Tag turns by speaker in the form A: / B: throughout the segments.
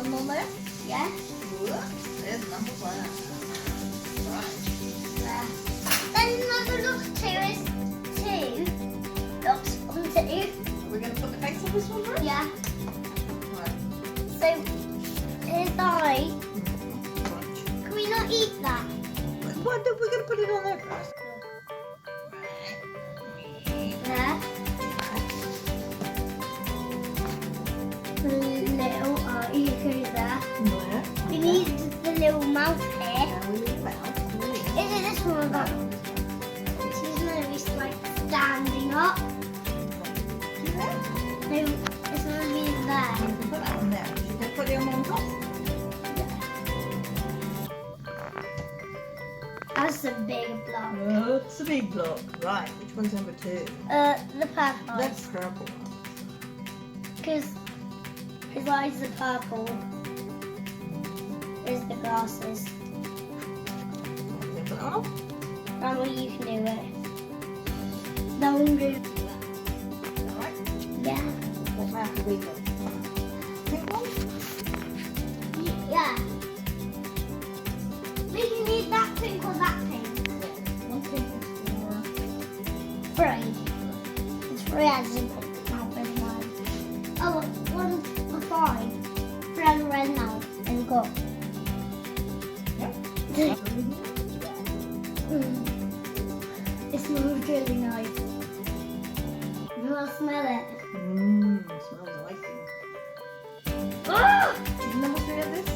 A: one more left?
B: Yeah.
A: Whoops, there's number one. Right.
B: There. Then number two is two. Looks on two.
A: Are we going to put the cakes on this one first?
B: Yeah.
A: Right.
B: So here's the eye.
A: Right.
B: Can we not eat that?
A: What, we're going to put it on there first.
B: There. The little eye goes there.
A: Where?
B: We need the little mouth here.
A: Now we need the mouth.
B: Is it this one or that one? She's going to be like standing up. No, it's going to be there.
A: You can put that one there. You can put it on top.
B: That's a big block.
A: Oh, it's a big block. Right, which one's number two?
B: The purple
A: The
B: eyes.
A: purple one.
B: Because his eyes are purple. There's the glasses.
A: Can you put that on?
B: Grandma, you can do it. That one goes.
A: Alright.
B: Yeah.
A: What mouth have we got? Pink one?
B: Yeah. We can eat that pink or that pink.
A: One pink is for...
B: Three. It's three as in pink mouth and mine. Oh, one for five. Three has a red mouth and got.
A: Yep.
B: It smells really nice. You want to smell it?
A: Smells icy.
B: Ah!
A: Number three of this?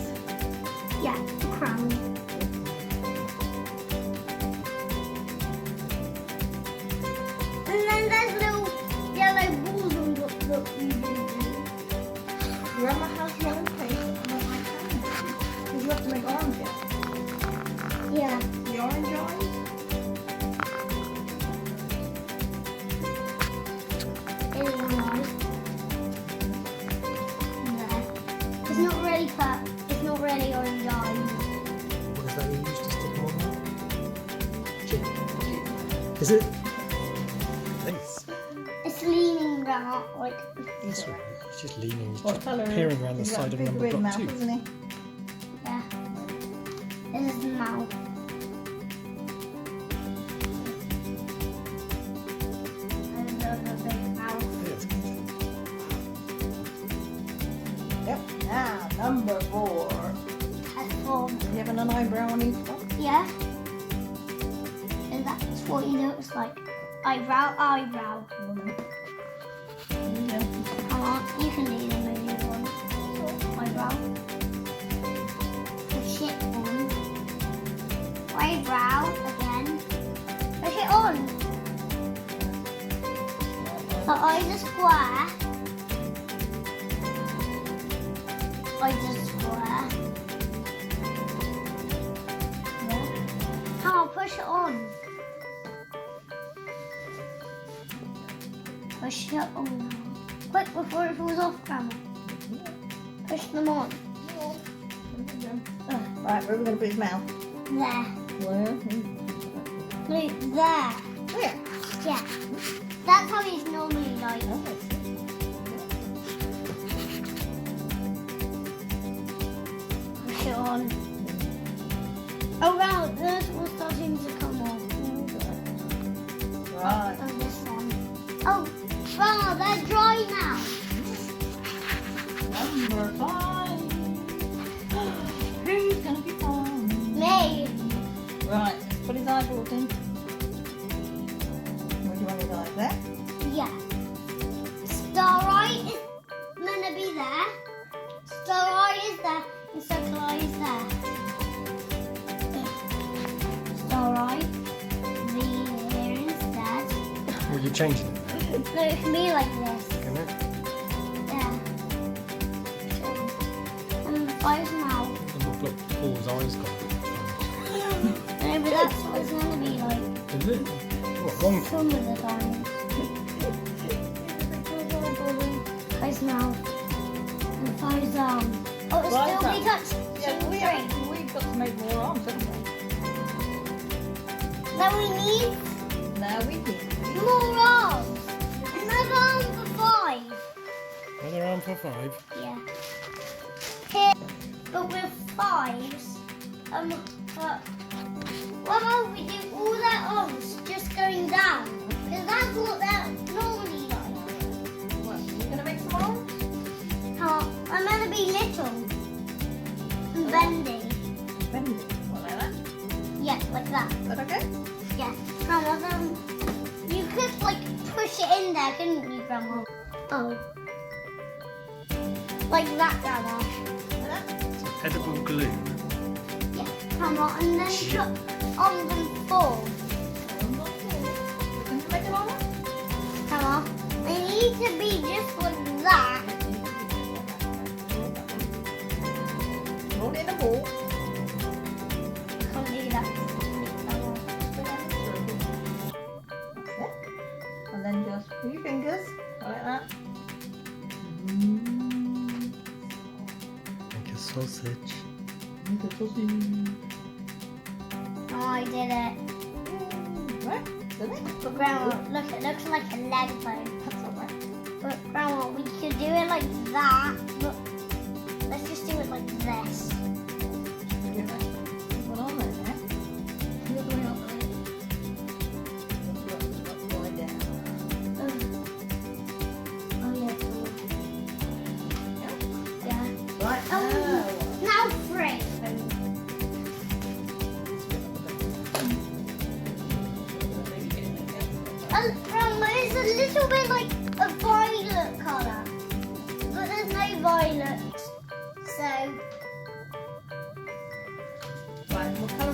B: Yeah, the crown. And then there's little yellow balls on top that we do.
A: Grandma has one cake and then I can. Because you have to make orange yet.
B: Yeah.
A: The orange eyes?
B: It is nice. There. It's not really cut. It's not really orange eyes.
C: What is that you used to stick them on? Chip. Is it? Thanks.
B: It's leaning down like.
C: That's right. It's just leaning. It's
A: What
C: just
A: colour?
C: peering around the
A: He's got
C: side
A: a
C: of
A: big
C: number
A: red
C: block
A: mouth,
C: 2.
A: isn't he?
B: Yeah. This is the mouth. Another big mouth.
C: Yes.
A: Yep. Now, number four.
B: That's four.
A: You having an eyebrow on each one?
B: Yeah. And that's what he looks like. Eyebrow, eyebrow.
A: Yeah.
B: Come on, you can do the movie one. Eyebrow. Push it on. Eyebrow again. Push it on. The eyes are square. Eyes are square. Yeah. Come on, push it on. Push it on. Quick before it falls off, Grandma. Push them on.
A: Right, where are we going to put his mouth?
B: There.
A: Where?
B: No, there.
A: Where?
B: Yeah. That's how he's normally like. Push it on. Oh wow, this was starting to come off.
A: Right.
B: Oh, this one. Oh, wow, they're dry now.
A: Number five. Who's going to be fine?
B: Me.
A: Right, put his eyeballs in. Where do you want his eyes? There?
B: Yeah. Starlight is gonna be there. Starlight is there. And circle eye is there. Starlight. Be here instead.
C: Well, you're changing it.
B: No, it can be like this.
C: Can it?
B: Yeah. And five's mouth.
C: Number block 4's eyes gone.
B: No, but that's what it's gonna be like.
C: Is it? What, wrong?
B: Some of the time. Five's mouth. And five's arm. Oh, it's
A: Right,
B: still we touched
A: Yeah,
B: two, three.
A: we've got to make more arms, haven't we?
B: Then we need
A: Now we need.
B: more arms. Another arm for five.
C: Another arm for 5.
B: Yeah. Here. but with 5s. But what about we do all their arms just going down? Because that's what they're normally like.
A: What? You're gonna make some arms?
B: I'm gonna be little and bendy.
A: Bendy. What, like that?
B: Yeah, like that.
A: Is that okay?
B: Yeah. Grandma, you could like push it in there, couldn't you, Grandma? Oh. Like that, Grandma.
A: Like that?
C: Edible glue.
B: Yeah. Grandma, and then put on them 4.
A: Can you make an arm?
B: Grandma, they need to be just like that.
A: Roll it in a ball.
B: Can't do that.
A: And then just put your fingers like that.
C: Like a sausage.
A: Make a sausage.
B: Oh, I did it.
A: Right? Did it?
B: But Grandma, look, it looks like a leg bone.
A: That's alright.
B: But Grandma, we could do it like that, but let's just do it like this.
A: Get that one on there, yeah? The other way on there. Upside down.
B: Oh yeah. Yeah.
A: Right,
B: Oh, now 3. Grandma, it's a little bit like a violet colour, but there's no violet. So,
A: Right, what colour